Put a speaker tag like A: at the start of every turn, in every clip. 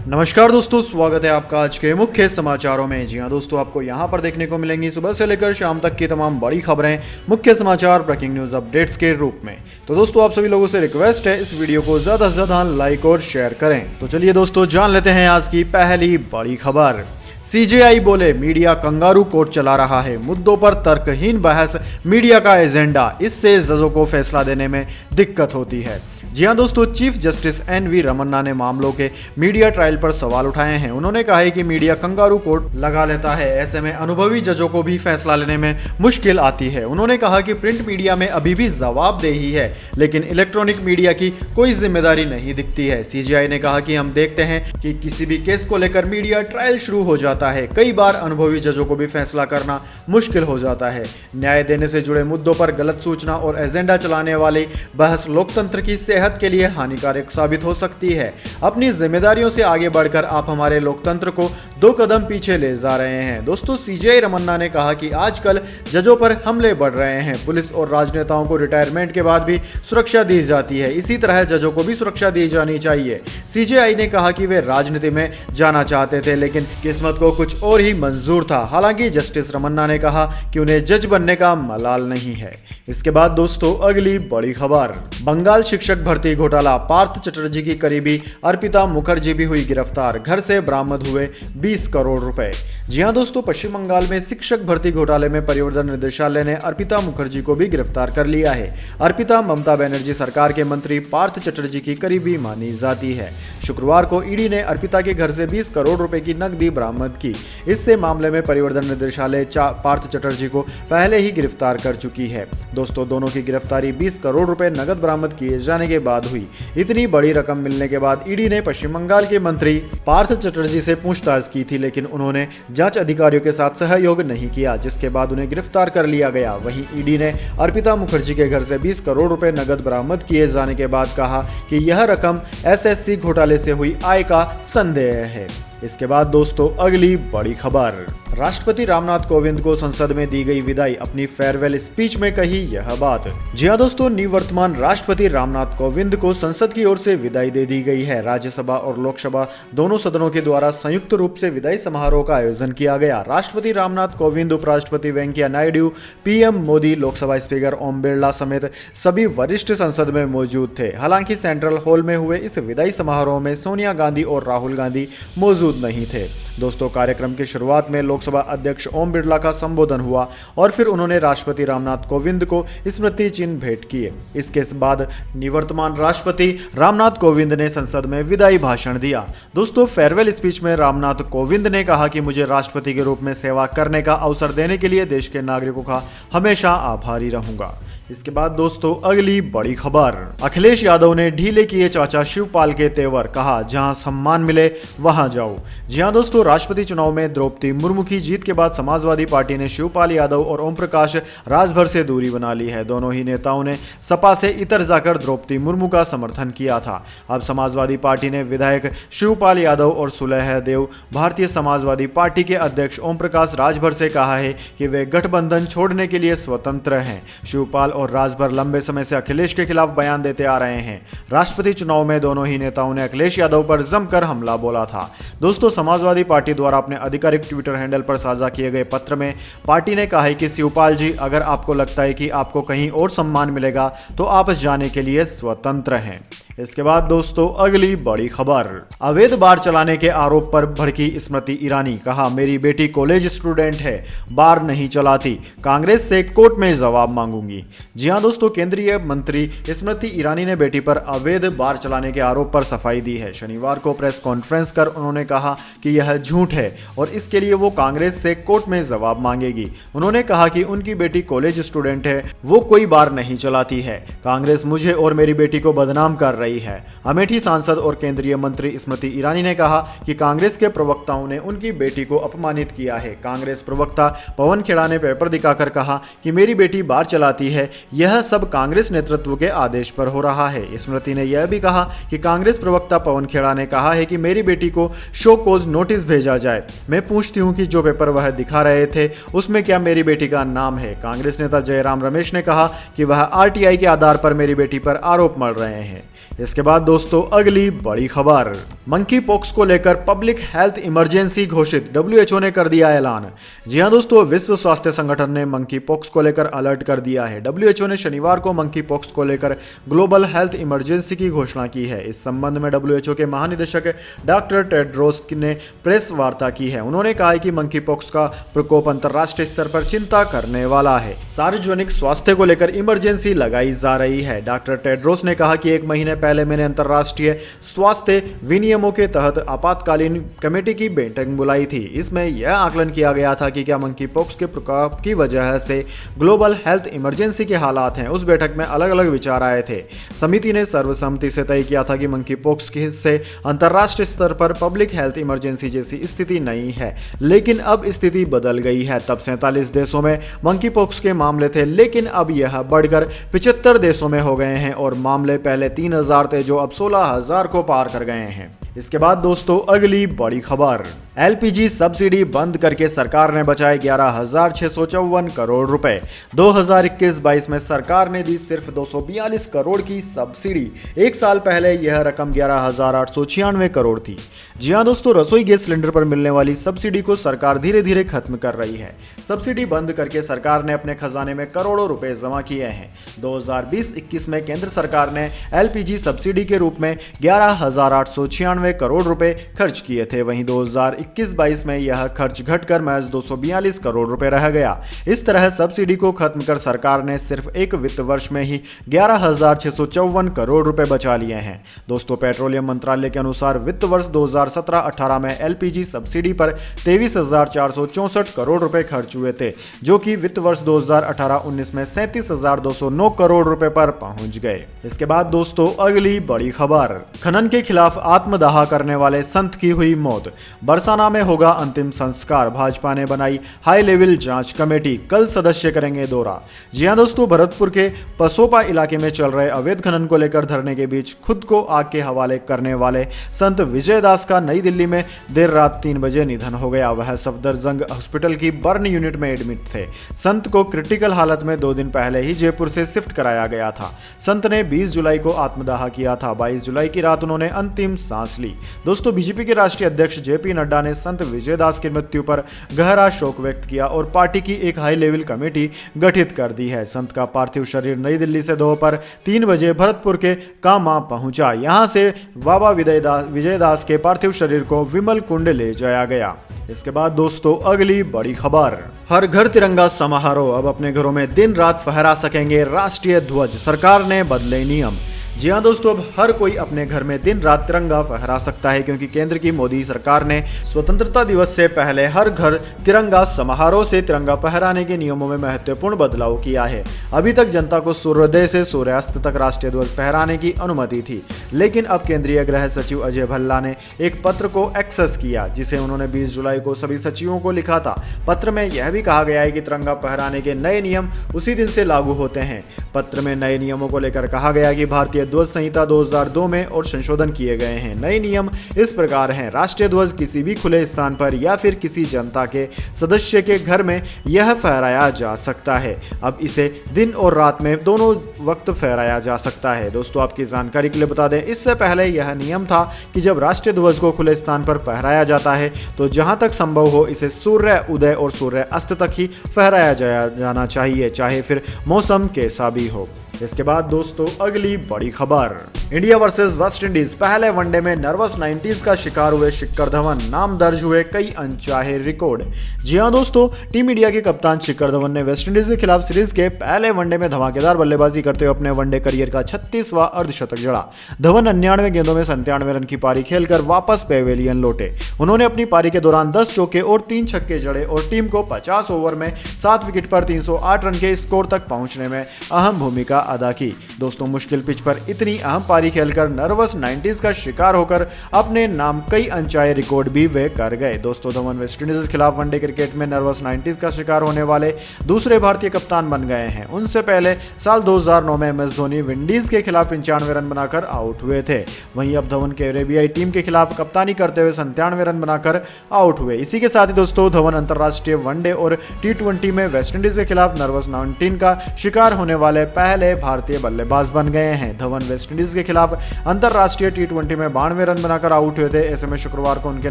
A: नमस्कार दोस्तों, स्वागत है आपका आज के मुख्य समाचारों में। जी हां दोस्तों, आपको यहां पर देखने को मिलेंगी सुबह से लेकर शाम तक की तमाम बड़ी खबरें, मुख्य समाचार, ब्रेकिंग न्यूज अपडेट्स के रूप में। तो दोस्तों, आप सभी लोगों से रिक्वेस्ट है इस वीडियो को ज्यादा से ज्यादा लाइक और शेयर करें। तो चलिए दोस्तों, जान लेते हैं आज की पहली बड़ी खबर। सीजेआई बोले मीडिया कंगारू कोर्ट चला रहा है, मुद्दों पर तर्कहीन बहस मीडिया का एजेंडा, इससे जजों को फैसला देने में दिक्कत होती है। जी हां दोस्तों, चीफ जस्टिस एन.वी. रमन्ना ने मामलों के मीडिया ट्रायल पर सवाल उठाए हैं। उन्होंने कहा है कि मीडिया कंगारू कोर्ट लगा लेता है, ऐसे में अनुभवी जजों को भी फैसला लेने में मुश्किल आती है। उन्होंने कहा कि प्रिंट मीडिया में अभी भी जवाबदेही है, लेकिन इलेक्ट्रॉनिक मीडिया की कोई जिम्मेदारी नहीं दिखती है। सीजेआई ने कहा कि हम देखते हैं कि किसी भी केस को लेकर मीडिया ट्रायल शुरू हो जाता है, कई बार अनुभवी जजों को भी फैसला करना मुश्किल हो जाता है। न्याय देने से जुड़े मुद्दों पर गलत सूचना और एजेंडा चलाने वाली बहस लोकतंत्र की सेहत के लिए हानिकारक साबित हो सकती है। अपनी जिम्मेदारियों से आगे बढ़कर आप हमारे लोकतंत्र को 2 कदम पीछे ले जा रहे हैं। दोस्तों, सीजेआई रमन्ना ने कहा कि आजकल जजों पर हमले बढ़ रहे हैं। पुलिस और राजनेताओं को रिटायरमेंट के बाद भी सुरक्षा दी जाती है, इसी तरह जजों को भी सुरक्षा दी जानी चाहिए। सीजेआई ने कहा कि वे राजनीति में जाना चाहते थे, लेकिन किस्मत को कुछ और ही मंजूर था। हालांकि जस्टिस रमन्ना ने कहा कि उन्हें जज बनने का मलाल नहीं है। इसके बाद दोस्तों, अगली बड़ी खबर। बंगाल शिक्षक भर्ती घोटाला, पार्थ चटर्जी की करीबी अर्पिता मुखर्जी भी हुई गिरफ्तार, घर से बरामद हुए 20 करोड़ रुपए। जी हां दोस्तों, पश्चिम बंगाल में शिक्षक भर्ती घोटाले में परिवर्तन निदेशालय ने अर्पिता मुखर्जी को भी गिरफ्तार कर लिया है। अर्पिता ममता बनर्जी सरकार के मंत्री पार्थ चटर्जी की करीबी मानी जाती है। शुक्रवार को ईडी ने अर्पिता के घर से 20 करोड़ रुपए की नकदी बरामद की। इससे मामले में परिवर्तन निदेशालय पार्थ चटर्जी को पहले ही गिरफ्तार कर चुकी है। दोस्तों, दोनों की गिरफ्तारी 20 करोड़ रुपए नकद बरामद किए जाने के बाद हुई। इतनी बड़ी रकम मिलने के बाद ईडी ने पश्चिम बंगाल के मंत्री पार्थ चटर्जी से पूछताछ की थी, लेकिन उन्होंने जांच अधिकारियों के साथ सहयोग नहीं किया, जिसके बाद उन्हें गिरफ्तार कर लिया गया। वहीं ईडी ने अर्पिता मुखर्जी के घर से 20 करोड़ रुपए नकद बरामद किए जाने के बाद कहा कि यह रकम एसएससी घोटाले से हुई आय का संदेह है। इसके बाद दोस्तों, अगली बड़ी खबर। राष्ट्रपति रामनाथ कोविंद को संसद में दी गई विदाई, अपनी फेयरवेल स्पीच में कही यह बात। जी हां दोस्तों, निवर्तमान राष्ट्रपति रामनाथ कोविंद को संसद की ओर से विदाई दे दी गई है। राज्यसभा और लोकसभा दोनों सदनों के द्वारा संयुक्त रूप से विदाई समारोह का आयोजन किया गया। राष्ट्रपति रामनाथ कोविंद, उपराष्ट्रपति वेंकैया नायडू, पीएम मोदी, लोकसभा स्पीकर ओम बिरला समेत सभी वरिष्ठ संसद में मौजूद थे। हालांकि सेंट्रल हॉल में हुए इस विदाई समारोह में सोनिया गांधी और राहुल गांधी मौजूद नहीं थे। दोस्तों, कार्यक्रम की शुरुआत में लोकसभा अध्यक्ष ओम बिरला का संबोधन हुआ और फिर उन्होंने राष्ट्रपति रामनाथ कोविंद को स्मृति चिन्ह भेंट किए। इसके बाद निवर्तमान राष्ट्रपति रामनाथ कोविंद ने संसद में विदाई भाषण दिया। दोस्तों, फेयरवेल स्पीच में रामनाथ कोविंद ने कहा कि मुझे राष्ट्रपति के रूप में सेवा करने का अवसर देने के लिए देश के नागरिकों का हमेशा आभारी रहूंगा। इसके बाद दोस्तों, अगली बड़ी खबर। अखिलेश यादव ने ढीले किए चाचा शिवपाल के तेवर, कहा जहां सम्मान मिले वहां जाओ। जी हां दोस्तों, राष्ट्रपति चुनाव में द्रौपदी मुर्मू की जीत के बाद समाजवादी पार्टी ने शिवपाल यादव और ओम प्रकाश राजभर से दूरी बना ली है। दोनों ही नेताओं ने सपा से इतर जाकर द्रौपदी मुर्मू का समर्थन किया था। अब समाजवादी पार्टी ने विधायक शिवपाल यादव और सुलहदेव भारतीय समाजवादी पार्टी के अध्यक्ष ओम प्रकाश राजभर से कहा है कि वे गठबंधन छोड़ने के लिए स्वतंत्र हैं। शिवपाल और राजभर लंबे समय से अखिलेश के खिलाफ बयान देते आ रहे हैं। राष्ट्रपति चुनाव में दोनों ही नेताओं ने अखिलेश यादव पर जमकर हमला बोला था। दोस्तों, समाजवादी पार्टी द्वारा अपने आधिकारिक ट्विटर हैंडल पर साझा किए गए पत्र में पार्टी ने कहा है कि शिवपाल जी, अगर आपको लगता है कि आपको कहीं और सम्मान मिलेगा तो आप जाने के लिए स्वतंत्र हैं। इसके बाद दोस्तों, अगली बड़ी खबर। अवैध बार चलाने के आरोप पर भड़की स्मृति ईरानी, कहा मेरी बेटी कॉलेज स्टूडेंट है, बार नहीं चलाती, कांग्रेस से कोर्ट में जवाब मांगूंगी। जी हां दोस्तों, केंद्रीय मंत्री स्मृति ईरानी ने बेटी पर अवैध बार चलाने के आरोप पर सफाई दी है। शनिवार को प्रेस कॉन्फ्रेंस कर उन्होंने कहा कि यह झूठ है और इसके लिए वो कांग्रेस से कोर्ट में जवाब मांगेगी। उन्होंने कहा कि उनकी बेटी कॉलेज स्टूडेंट है, वो कोई बार नहीं चलाती है। कांग्रेस मुझे और मेरी बेटी को बदनाम कर रही है। अमेठी सांसद और केंद्रीय मंत्री स्मृति ईरानी ने कहा कि कांग्रेस के प्रवक्ताओं ने उनकी बेटी को अपमानित किया है। कांग्रेस प्रवक्ता पवन खेड़ा ने पेपर दिखाकर कहा कि मेरी बेटी बार चलाती है, यह सब कांग्रेस नेतृत्व के आदेश पर हो रहा है। स्मृति ने यह भी कहा कि कांग्रेस प्रवक्ता पवन खेड़ा ने कहा है कि मेरी बेटी को शो कॉज नोटिस भेजा जाए। मैं पूछती हूं कि जो पेपर वह दिखा रहे थे उसमें क्या मेरी बेटी का नाम है। कांग्रेस नेता जयराम रमेश ने कहा कि वह आरटीआई के आधार पर मेरी बेटी पर आरोप मढ़ रहे हैं। इसके बाद दोस्तों अगली बड़ी खबर, मंकी पॉक्स को लेकर पब्लिक हेल्थ इमरजेंसी घोषित, डब्ल्यूएचओ ने कर दिया ऐलान। जी हां दोस्तों, विश्व स्वास्थ्य संगठन ने मंकी पॉक्स को लेकर अलर्ट कर दिया है। डब्ल्यूएचओ ने शनिवार को मंकी पॉक्स को लेकर ग्लोबल हेल्थ इमरजेंसी की घोषणा की है। इस संबंध में डब्ल्यूएचओ के महानिदेशक डॉक्टर टेड्रोस ने प्रेस वार्ता की है। उन्होंने कहा है कि मंकी पॉक्स का प्रकोप अंतर्राष्ट्रीय स्तर पर चिंता करने वाला है। सार्वजनिक स्वास्थ्य को लेकर इमरजेंसी लगाई जा रही है। डॉक्टर टेड्रोस ने कहा कि 1 महीने पहले मैंने अंतर्राष्ट्रीय स्वास्थ्य विनियमों के तहत आपातकालीन कमेटी की बैठक बुलाई थी। इसमें यह आकलन किया गया था कि क्या मंकी पॉक्स के प्रकोप की वजह से ग्लोबल हेल्थ इमरजेंसी के हालात हैं। उस बैठक में अलग अलग विचार आए थे। समिति ने सर्वसम्मति से तय किया था कि मंकी पॉक्स से अंतर्राष्ट्रीय स्तर पर पब्लिक हेल्थ इमरजेंसी जैसी स्थिति नहीं है, लेकिन अब स्थिति बदल गई है। तब 47 देशों में मंकी पॉक्स के मामले थे, लेकिन अब यह बढ़कर 75 देशों में हो गए हैं और मामले पहले 3000 थे जो अब 16000 को पार कर गए हैं। इसके बाद दोस्तों अगली बड़ी खबर, एलपीजी सब्सिडी बंद करके सरकार ने बचाए 11,654 करोड़ रुपए। 2021-22 में सरकार ने दी सिर्फ 242 करोड़ की सब्सिडी। एक साल पहले यह रकम 11,896 करोड़ थी। जी हां दोस्तों, रसोई गैस सिलेंडर पर मिलने वाली सब्सिडी को सरकार धीरे धीरे खत्म कर रही है। सब्सिडी बंद करके सरकार ने अपने खजाने में करोड़ों रुपए जमा किए हैं। 2020-21 में केंद्र सरकार ने एलपीजी सब्सिडी के रूप में 11,896 करोड़ रुपए खर्च किए थे। वहीं 2021-22 में यह खर्च घटकर महज 242 करोड़ रुपए रह गया। इस तरह सब्सिडी को खत्म कर सरकार ने सिर्फ एक वित्त वर्ष में ही 11,654 करोड़ रुपए बचा लिए हैं। दोस्तों, पेट्रोलियम मंत्रालय के अनुसार वित्त वर्ष 2017-18 में एलपीजी सब्सिडी पर 23,464 करोड़ रुपए खर्च हुए थे, जो कि वित्त वर्ष 2018-19 में 37,209 करोड़ रुपए पर पहुंच गए। इसके बाद दोस्तों अगली बड़ी खबर, खनन के खिलाफ आत्मदाह करने वाले संत की हुई मौत। बरसाना में होगा अंतिम संस्कार। भाजपा ने बनाई हाई लेवल जांच कमेटी, कल सदस्य करेंगे दौरा। जी हां दोस्तों, भरतपुर के पसोपा इलाके में चल रहे अवैध खनन को लेकर धरने के बीच खुद को आग के हवाले करने वाले संत विजय दास का नई दिल्ली में देर रात 3 बजे निधन हो गया। वह सफदरजंग हॉस्पिटल की बर्न यूनिट में एडमिट थे। संत को क्रिटिकल हालत में 2 दिन पहले ही जयपुर से शिफ्ट कराया गया था। संत ने 20 जुलाई को आत्मदाह किया था। 22 जुलाई की रात उन्होंने अंतिम सांस ली। दोस्तों, बीजेपी के राष्ट्रीय अध्यक्ष जेपी नड्डा ने संत विजय दास की मृत्यु पर गहरा शोक व्यक्त किया और पार्टी की एक हाई लेवल कमेटी गठित कर दी है। संत का पार्थिव शरीर नई दिल्ली से दोपहर 3 बजे भरतपुर के कामा पहुंचा। यहां से बाबा विजय दास के पार्थिव शरीर को विमल कुंड ले जाया गया। इसके बाद दोस्तों अगली बड़ी खबर, हर घर तिरंगा समारोह। अब अपने घरों में दिन रात फहरा सकेंगे राष्ट्रीय ध्वज, सरकार ने बदले नियम। जी हां दोस्तों, अब हर कोई अपने घर में दिन रात तिरंगा फहरा सकता है, क्योंकि केंद्र की मोदी सरकार ने स्वतंत्रता दिवस से पहले हर घर तिरंगा समारोह से तिरंगा फहराने के नियमों में महत्वपूर्ण बदलाव किया है। अभी तक जनता को सूर्योदय से सूर्यास्त तक राष्ट्रीय ध्वज फहराने की अनुमति थी, लेकिन अब केंद्रीय गृह सचिव अजय भल्ला ने एक पत्र को एक्सेस किया, जिसे उन्होंने 20 जुलाई को सभी सचिवों को लिखा था। पत्र में यह भी कहा गया है कि तिरंगा फहराने के नए नियम उसी दिन से लागू होते हैं। पत्र में नए नियमों को लेकर कहा गया कि भारतीय ध्वज संहिता 2002 में और संशोधन किए गए हैं। नए नियम इस प्रकार हैं, राष्ट्रीय ध्वज किसी भी खुले स्थान पर या फिर किसी जनता के सदस्य के घर में यह फहराया जा सकता है। अब इसे दिन और रात में दोनों वक्त फहराया जा सकता है। दोस्तों, आपकी जानकारी के लिए बता दें, इससे पहले यह नियम था कि जब राष्ट्रीय ध्वज को खुले स्थान पर फहराया जाता है तो जहां तक संभव हो इसे सूर्य उदय और सूर्य अस्त तक ही फहराया जाना चाहिए, चाहे फिर मौसम कैसा भी हो। इसके बाद दोस्तों अगली बड़ी खबर, इंडिया वर्सेस वेस्ट इंडीज। पहले वनडे में नर्वस 90s का शिकार हुए शिखर धवन, नाम दर्ज हुए कई अनचाहे रिकॉर्ड। जी हां दोस्तों, टीम इंडिया के कप्तान शिखर धवन ने वेस्ट इंडीज के खिलाफ सीरीज के पहले वनडे में धमाकेदार बल्लेबाजी करते हुए अपने वनडे करियर का 36वां अर्धशतक जड़ा। धवन 99 गेंदों में 97 रन की पारी खेलकर वापस पेवेलियन लौटे। उन्होंने अपनी पारी के दौरान 10 चौके और 3 छक्के जड़े और टीम को 50 ओवर में 7 विकेट पर 308 रन के स्कोर तक पहुंचने में अहम भूमिका अदा की। दोस्तों, मुश्किल पिच पर इतनी अहम पारी खेलकर नर्वस 90s का शिकार होकर अपने नाम कई अनचाहे रिकॉर्ड भी वे कर गए। दोस्तों, धवन वेस्टइंडीज के खिलाफ वनडे क्रिकेट में नर्वस 90s का शिकार होने वाले दूसरे भारतीय कप्तान बन गए हैं। उनसे पहले साल 2009 में MS धोनी विंडीज के खिलाफ 95 रन बनाकर आउट हुए थे। वहीं अब धवन कैरेबियाई टीम के खिलाफ कप्तानी करते हुए 97 रन बनाकर आउट हुए। इसी के साथ ही दोस्तों, धवन अंतरराष्ट्रीय वनडे और T20 में वेस्टइंडीज के खिलाफ नर्वस 19 का शिकार होने वाले पहले भारतीय बल्लेबाज बन गए हैं। धवन वेस्टइंडीज के खिलाफ अंतरराष्ट्रीय T20 में 92 रन बनाकर आउट हुए थे। ऐसे में शुक्रवार को उनके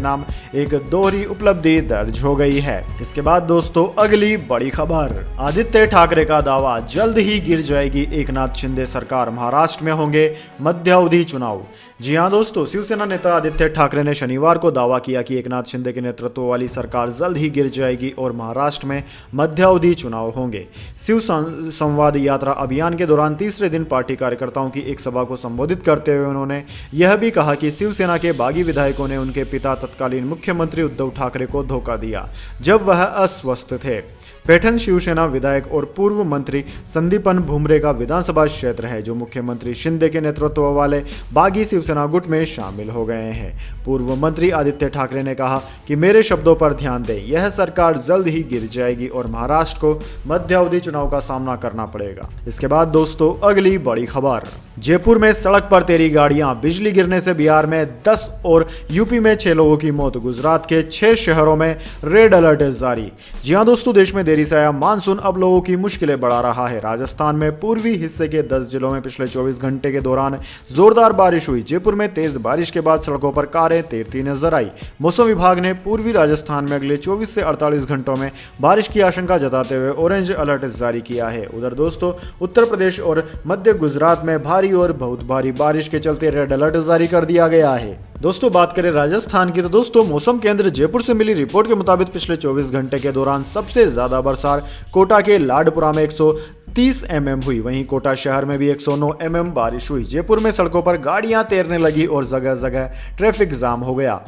A: नाम एक दोहरी उपलब्धि दर्ज हो गई है। इसके बाद दोस्तों अगली बड़ी खबर, आदित्य ठाकरे का दावा, जल्द ही गिर जाएगी एकनाथ शिंदे सरकार, महाराष्ट्र में होंगे मध्यावधि चुनाव। जी हां दोस्तों, शिवसेना नेता आदित्य ठाकरे ने शनिवार को दावा किया कि एकनाथ शिंदे के नेतृत्व वाली सरकार जल्द ही गिर जाएगी और महाराष्ट्र में मध्यावधि चुनाव होंगे। शिव संवाद यात्रा अभियान के दौरान तीसरे दिन पार्टी कार्यकर्ताओं की एक सभा को संबोधित करते हुए उन्होंने यह भी कहा कि शिवसेना के बागी विधायकों ने उनके पिता तत्कालीन मुख्यमंत्री उद्धव ठाकरे को धोखा दिया जब वह अस्वस्थ थे। पैठण शिवसेना विधायक और पूर्व मंत्री संदीपन भुमरे का विधानसभा क्षेत्र है, जो मुख्यमंत्री शिंदे के नेतृत्व वाले बागी शिवसेना गुट में शामिल हो गए हैं। पूर्व मंत्री आदित्य ठाकरे ने कहा कि मेरे शब्दों पर ध्यान दें, यह सरकार जल्द ही गिर जाएगी और महाराष्ट्र को मध्यावधि चुनाव का सामना करना पड़ेगा। इसके बाद दोस्तों अगली बड़ी खबर, जयपुर में सड़क पर तेरी गाड़ियां, बिजली गिरने से बिहार में 10 और यूपी में 6 लोगों की मौत, गुजरात के 6 शहरों में रेड अलर्ट जारी। जी हां दोस्तों, देश में देरी से आया मानसून अब लोगों की मुश्किलें बढ़ा रहा है। राजस्थान में पूर्वी हिस्से के 10 जिलों में पिछले 24 घंटे के दौरान जोरदार बारिश हुई। जयपुर में तेज बारिश के बाद सड़कों पर कारें तैरती नजर आई। मौसम विभाग ने पूर्वी राजस्थान में अगले 24 से 48 घंटों में बारिश की आशंका जताते हुए ऑरेंज अलर्ट जारी किया है। उधर दोस्तों उत्तर प्रदेश और मध्य गुजरात में भारी और बहुत भारी बारिश के चलते रेड अलर्ट जारी कर दिया गया है। दोस्तों बात करें राजस्थान की तो दोस्तों मौसम केंद्र जयपुर से मिली रिपोर्ट के मुताबिक पिछले 24 घंटे के दौरान सबसे ज्यादा बरसात कोटा के लाडपुरा में 130 mm हुई। वहीं कोटा शहर में भी 109 mm बारिश हुई। जयपुर में सड़कों पर गाड़ियां तैरने लगी और जगह जगह ट्रैफिक जाम हो गया।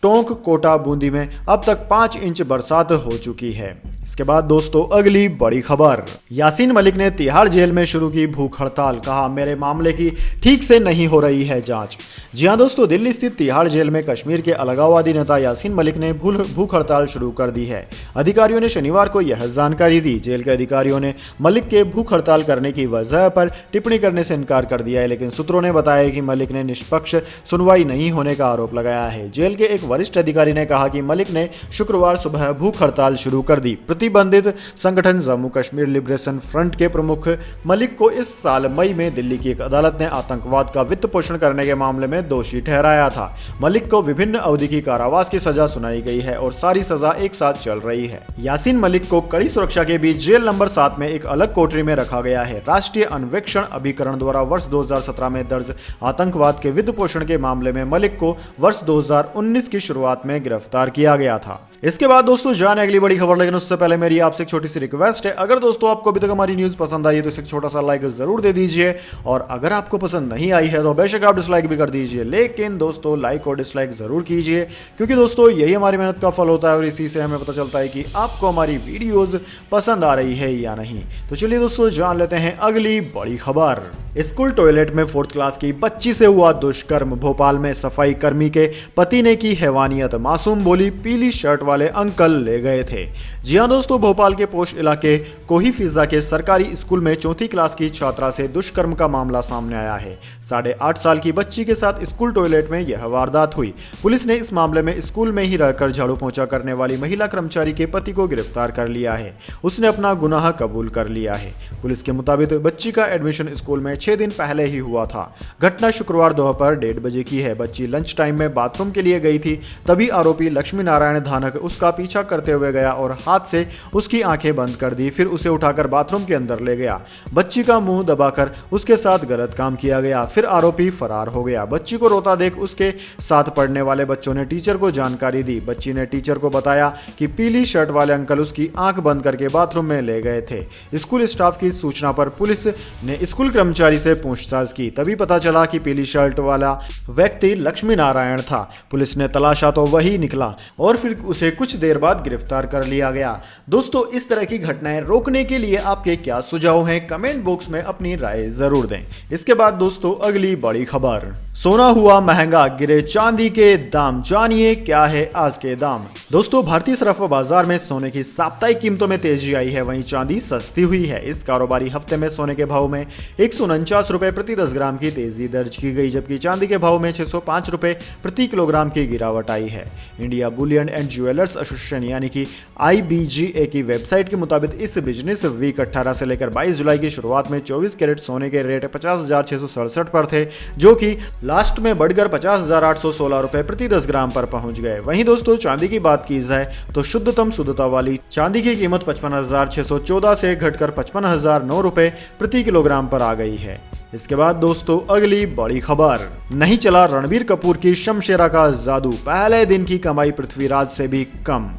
A: टोंक, कोटा, बूंदी में अब तक 5 इंच बरसात हो चुकी है। इसके बाद दोस्तों अगली बड़ी खबर, यासीन मलिक ने तिहाड़ जेल में शुरू की भूख हड़ताल, कहा मेरे मामले की ठीक से नहीं हो रही है जांच। जी हां दोस्तों, दिल्ली स्थित तिहाड़ जेल में कश्मीर के अलगाववादी नेता यासीन मलिक ने भूख हड़ताल शुरू कर दी है। अधिकारियों ने शनिवार को यह जानकारी दी। जेल के अधिकारियों ने मलिक के भूख हड़ताल करने की वजह पर टिप्पणी करने से इनकार कर दिया है, लेकिन सूत्रों ने बताया कि मलिक ने निष्पक्ष सुनवाई नहीं होने का आरोप लगाया है। जेल के एक वरिष्ठ अधिकारी ने कहा कि मलिक ने शुक्रवार सुबह भूख हड़ताल शुरू कर दी। प्रतिबंधित संगठन जम्मू कश्मीर लिबरेशन फ्रंट के प्रमुख मलिक को इस साल मई में दिल्ली की एक अदालत ने आतंकवाद का वित्त पोषण करने के मामले में दोषी ठहराया था। मलिक को विभिन्न अवधि की कारावास की सजा सुनाई गई है और सारी सजा एक साथ चल रही है। यासीन मलिक को कड़ी सुरक्षा के बीच जेल नंबर 7 में एक अलग कोठरी में रखा गया है। राष्ट्रीय अन्वेषण अभिकरण द्वारा वर्ष 2017 में दर्ज आतंकवाद के वित्त पोषण के मामले में मलिक को वर्ष 2019 की शुरुआत में गिरफ्तार किया गया था। इसके बाद दोस्तों जाने अगली बड़ी खबर, लेकिन उससे पहले मेरी आपसे एक छोटी सी रिक्वेस्ट है, अगर दोस्तों आपको अभी तक हमारी न्यूज पसंद आई है तो इसे एक छोटा सा लाइक जरूर दे दीजिए, और अगर आपको पसंद नहीं आई है तो बेशक आप डिसलाइक भी कर दीजिए, लेकिन दोस्तों लाइक और डिसलाइक जरूर कीजिए, क्योंकि दोस्तों यही हमारी मेहनत का फल होता है और इसी से हमें पता चलता है कि आपको हमारी वीडियोज पसंद आ रही है या नहीं। तो चलिए दोस्तों जान लेते हैं अगली बड़ी खबर। स्कूल टॉयलेट में 4th क्लास की बच्ची से हुआ दुष्कर्म। भोपाल में सफाई कर्मी के पति ने की हैवानियत, मासूम बोली पीली शर्ट वाले अंकल ले गए थे। जी हां दोस्तों, भोपाल के पोश इलाके कोही फिजा के सरकारी स्कूल में 4th क्लास की छात्रा से दुष्कर्म का मामला सामने आया है। 8.5 साल की बच्ची के साथ स्कूल टॉयलेट में यह वारदात हुई। पुलिस ने इस मामले में स्कूल में ही रहकर झाड़ू पोंछा करने वाली महिला कर्मचारी के पति को गिरफ्तार कर लिया है। उसने अपना गुनाह कबूल कर लिया है। पुलिस के मुताबिक बच्ची का एडमिशन स्कूल में 6 दिन पहले ही हुआ था। घटना शुक्रवार दोपहर 1:30 बजे की है। बच्ची लंच टाइम में बाथरूम के लिए गई थी, तभी आरोपी लक्ष्मी नारायण धानक उसका पीछा करते हुए गया और हाथ से उसकी आंखें बंद कर दी, फिर उसे उठाकर बाथरूम के अंदर ले गया। बच्ची का मुंह दबाकर उसके साथ गलत काम किया गया, फिर आरोपी फरार हो गया। बच्ची को रोता देख उसके साथ पढ़ने वाले बच्चों ने टीचर को जानकारी दी। बच्ची ने टीचर को बताया कि पीली शर्ट वाले अंकल उसकी आंख बंद करके बाथरूम में ले गए थे। स्कूल स्टाफ की सूचना पर पुलिस ने स्कूल कर्मचारी से पूछताछ की, तभी पता चला कि पीली शर्ट वाला व्यक्ति लक्ष्मी नारायण था। पुलिस ने तलाशा तो वही निकला और फिर उसे कुछ देर बाद गिरफ्तार कर लिया गया। दोस्तों इस तरह की घटनाएं रोकने के लिए आपके क्या सुझाव हैं, कमेंट बॉक्स में अपनी राय जरूर दें। इसके बाद दोस्तों अगली बड़ी खबर, सोना हुआ महंगा, गिरे चांदी के दाम, जानिए क्या है आज के दाम। दोस्तों भारतीय सराफा बाजार में सोने की साप्ताहिक कीमतों में तेजी आई है, वहीं चांदी सस्ती हुई है। इस कारोबारी हफ्ते में सोने के भाव में 149 रुपए प्रति 10 ग्राम की तेजी दर्ज की गई, जबकि चांदी के भाव में 605 रुपए प्रति किलोग्राम की गिरावट आई है। India Boolean and jewellery jewellers association यानी कि IBGA की वेबसाइट के मुताबिक इस बिजनेस वीक 18 से लेकर 22 जुलाई की शुरुआत में 24 कैरेट सोने के रेट 50,667 पर थे, जो कि लास्ट में बढ़कर 50,816 रुपए प्रति 10 ग्राम पर पहुंच गए। वहीं दोस्तों चांदी की बात की जाए तो शुद्धतम शुद्धता वाली चांदी की कीमत 55,614 से घटकर 55,009 रुपए प्रति किलोग्राम पर आ गई है। इसके बाद दोस्तों अगली बड़ी खबर, नहीं चला रणबीर कपूर की शमशेरा का जादू, पहले दिन की कमाई पृथ्वीराज से भी कम।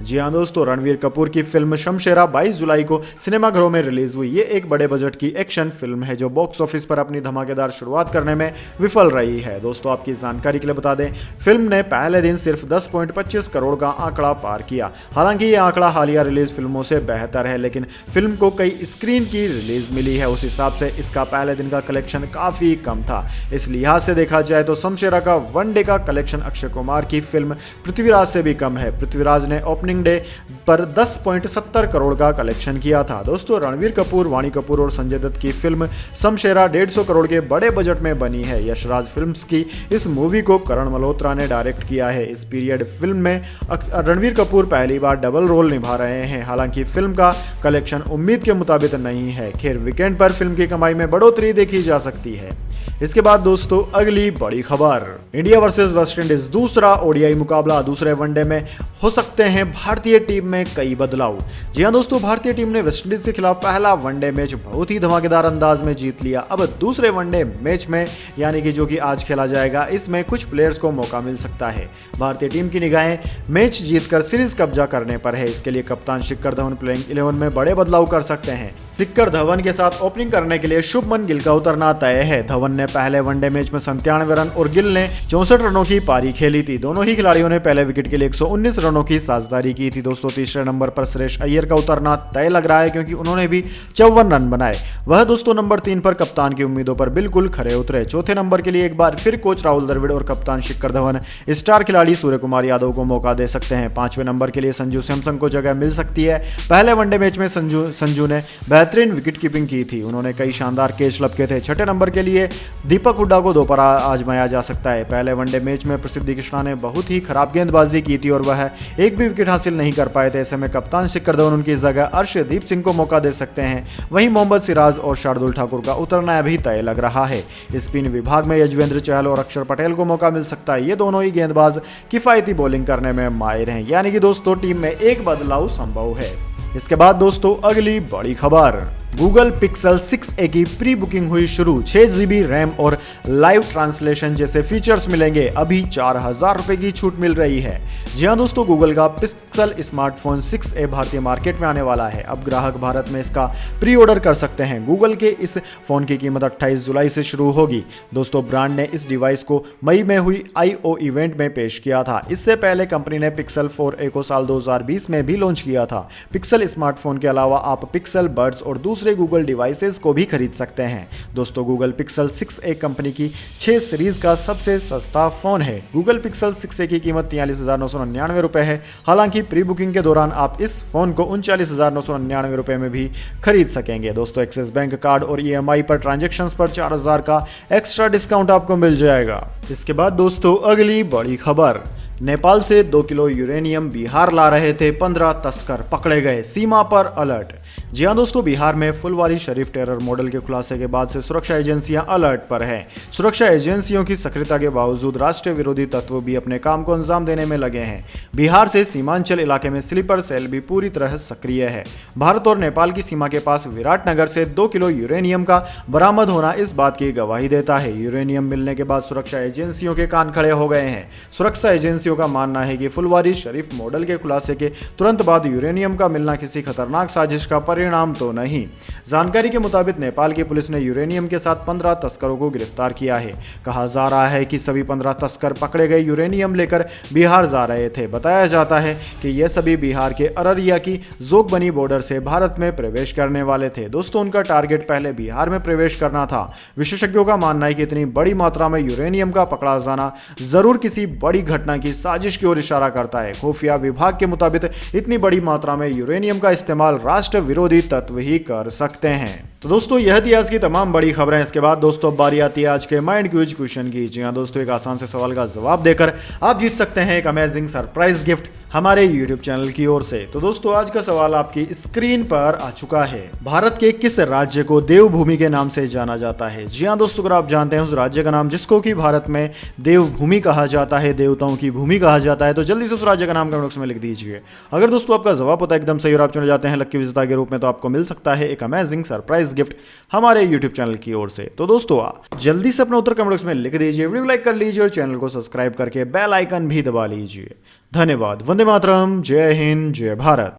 A: जी हाँ दोस्तों, रणबीर कपूर की फिल्म शमशेरा 22 जुलाई को सिनेमाघरों में रिलीज हुई। ये एक बड़े बजट की एक्शन फिल्म है जो बॉक्स ऑफिस पर अपनी धमाकेदार शुरुआत करने में विफल रही है। दोस्तों आपकी जानकारी के लिए बता दें, फिल्म ने पहले दिन सिर्फ 10.25 करोड़ का आंकड़ा पार किया। हालांकि ये आंकड़ा हालिया रिलीज फिल्मों से बेहतर है, लेकिन फिल्म को कई स्क्रीन की रिलीज मिली है, उस हिसाब से इसका पहले दिन का कलेक्शन काफी कम था। इस लिहाज से देखा जाए तो शमशेरा का वनडे का कलेक्शन अक्षय कुमार की फिल्म पृथ्वीराज से भी कम है। पृथ्वीराज ने ओपनिंग डे पर 10.70 करोड़ का कलेक्शन किया था। दोस्तों रणबीर कपूर, वाणी कपूर और संजय दत्त की फिल्म शमशेरा 150 करोड़ के बड़े बजट में बनी है। यशराज फिल्म्स की इस मूवी को करण मल्होत्रा ने डायरेक्ट किया है। इस पीरियड फिल्म में रणबीर कपूर पहली बार डबल रोल निभा रहे हैं। हालांकि फिल्म का कलेक्शन उम्मीद के मुताबिक नहीं है। खैर वीकेंड पर फिल्म की कमाई में बढ़ोतरी देखी जा सकती है। इसके बाद दोस्तों अगली बड़ी खबर, इंडिया वर्सेस वेस्टइंडीज दूसरा ODI मुकाबला, दूसरे वनडे में हो सकते हैं भारतीय टीम में कई बदलाव। जी हां दोस्तों, भारतीय टीम ने वेस्टइंडीज के खिलाफ पहला वनडे मैच बहुत ही धमाकेदार अंदाज में जीत लिया। अब दूसरे वनडे मैच में यानी कि जो कि आज खेला जाएगा, इसमें कुछ प्लेयर्स को मौका मिल सकता है। भारतीय टीम की निगाहें मैच जीतकर सीरीज कब्जा करने पर है। इसके लिए कप्तान शिखर धवन प्लेइंग 11 में बड़े बदलाव कर सकते हैं। शिखर धवन के साथ ओपनिंग करने के लिए शुभमन गिल का उतरना तय है। धवन ने पहले वनडे मैच में 97 रन और गिल ने 64 रनों की पारी खेली थी। दोनों ही खिलाड़ियों ने पहले विकेट के लिए 119 रनों की साझेदारी की थी। दोस्तों तीसरे नंबर पर सुरेश अय्यर का उतरना तय लग रहा है, क्योंकि उन्होंने भी 54 रन बनाए। वह दोस्तों नंबर 3 पर कप्तान की उम्मीदों पर बिल्कुल खरे उतरे। चौथे नंबर के लिए एक बार फिर कोच राहुल द्रविड़ और कप्तान शिखर धवन स्टार खिलाड़ी सूर्य कुमार यादव को मौका दे सकते हैं। 5वें नंबर के लिए संजू सैमसन को जगह मिल सकती है। पहले वनडे मैच में संजू ने बेहतरीन विकेट कीपिंग की थी। उन्होंने कई शानदार कैच लपके थे। छठे नंबर के लिए दीपक हुड्डा को दोबारा आजमाया जा सकता है। पहले वनडे मैच में प्रसिद्धि कृष्णा ने बहुत ही खराब गेंदबाजी की थी और वह एक भी विकेट हासिल नहीं कर पाए थे। ऐसे में कप्तान शिखर धवन उनकी जगह अर्शदीप सिंह को मौका दे सकते हैं। वहीं मोहम्मद सिराज और शार्दुल ठाकुर का उतरना अभी तय लग रहा है। स्पिन विभाग में यजुवेंद्र चहल और अक्षर पटेल को मौका मिल सकता है। ये दोनों ही गेंदबाज किफायती बॉलिंग करने में माहिर हैं, यानी कि दोस्तों टीम में एक बदलाव संभव है। इसके बाद दोस्तों अगली बड़ी खबर, गूगल पिक्सल 6a की प्री बुकिंग हुई शुरू। 6 GB रैम और लाइव ट्रांसलेशन जैसे फीचर्स मिलेंगे। अभी 4,000 रुपए की छूट मिल रही है। जी हाँ दोस्तों, गूगल का पिक्सल स्मार्टफोन 6a भारतीय मार्केट में आने वाला है। अब ग्राहक भारत में इसका प्री ऑर्डर कर सकते हैं। गूगल के इस फोन की कीमत 28 जुलाई से शुरू होगी। दोस्तों ब्रांड ने इस डिवाइस को मई में हुई I/O इवेंट में पेश किया था। इससे पहले कंपनी ने पिक्सल 4a को साल 2020 में भी लॉन्च किया था। पिक्सल स्मार्टफोन के अलावा आप पिक्सल बड्स और दूसरे गूगल डिवाइसेस को भी खरीद सकते हैं। दोस्तों गूगल पिक्सल 6a कंपनी की 6 सीरीज का सबसे सस्ता फोन है। गूगल पिक्सल 6a की कीमत 43,999 रुपए है। हालांकि प्री बुकिंग के दौरान आप इस फोन को 39,999 रुपए में भी खरीद सकेंगे। दोस्तों एक्सिस बैंक कार्ड और EMI पर ट्रांजेक्शन्स पर 4,000 का एक्स्ट्रा डिस्काउंट आपको मिल जाएगा। इसके बाद दोस्तों अगली बड़ी खबर, नेपाल से 2 किलो यूरेनियम बिहार ला रहे थे 15 तस्कर पकड़े गए, सीमा पर अलर्ट। जी हाँ दोस्तों, बिहार में फुलवारी शरीफ टेरर मॉडल के खुलासे के बाद से सुरक्षा एजेंसियां अलर्ट पर हैं। सुरक्षा एजेंसियों की सक्रियता के बावजूद राष्ट्रीय विरोधी तत्व भी अपने काम को अंजाम देने में लगे हैं। बिहार से सीमांचल इलाके में स्लीपर सेल भी पूरी तरह सक्रिय है। भारत और नेपाल की सीमा के पास विराटनगर से 2 किलो यूरेनियम का बरामद होना इस बात की गवाही देता है। यूरेनियम मिलने के बाद सुरक्षा एजेंसियों के कान खड़े हो गए हैं। सुरक्षा एजेंसियों का मानना है कि फुलवारी शरीफ मॉडल के खुलासे के तुरंत बाद यूरेनियम का मिलना किसी खतरनाक साजिश का परिणाम तो नहीं। जानकारी के मुताबिक नेपाल की पुलिस ने यूरेनियम के साथ 15 तस्करों को गिरफ्तार किया है। कहा जा रहा है कि सभी 15 तस्कर पकड़े गए यूरेनियम लेकर बिहार जा रहे थे। बताया जाता है कि ये सभी बिहार के अररिया की जोगबनी बॉर्डर से भारत में प्रवेश करने वाले थे। दोस्तों उनका टारगेट पहले बिहार में प्रवेश करना था। विशेषज्ञों का मानना है कि इतनी बड़ी मात्रा में यूरेनियम का पकड़ा जाना जरूर किसी बड़ी घटना की साजिश की ओर इशारा करता है। खुफिया विभाग के मुताबिक इतनी बड़ी मात्रा में यूरेनियम का इस्तेमाल राष्ट्र विरोधी तत्व ही कर सकते हैं। तो दोस्तों यह थी आज की तमाम बड़ी खबरें। इसके बाद दोस्तों बारी आती है आज के माइंड क्विज क्वेश्चन की। जी हाँ दोस्तों, एक आसान से सवाल का जवाब देकर आप जीत सकते हैं एक अमेजिंग सरप्राइज गिफ्ट। हमारे यूट्यूब चैनल की ओर से। तो दोस्तों आज का सवाल आपकी स्क्रीन पर आ चुका है। भारत के किस राज्य को देवभूमि के नाम से जाना जाता है? जी हाँ दोस्तों, अगर आप जानते हैं उस राज्य का नाम जिसको कि भारत में देवभूमि कहा जाता है, देवताओं की भूमि कहा जाता है, तो जल्दी से उस राज्य का नाम कमेंट बॉक्स में लिख दीजिए। अगर दोस्तों आपका जवाब पता एकदम सही और आप चुने जाते हैं लक्की विजेता के रूप में, तो आपको मिल सकता है एक अमेजिंग सरप्राइज गिफ्ट हमारे यूट्यूब चैनल की ओर से। तो दोस्तों जल्दी से अपना उत्तर कमेंट बॉक्स में लिख दीजिए, वीडियो लाइक कर लीजिए और चैनल को सब्सक्राइब करके बेल आइकन भी दबा लीजिए। धन्यवाद। वंदे मातरम। जय हिंद, जय भारत।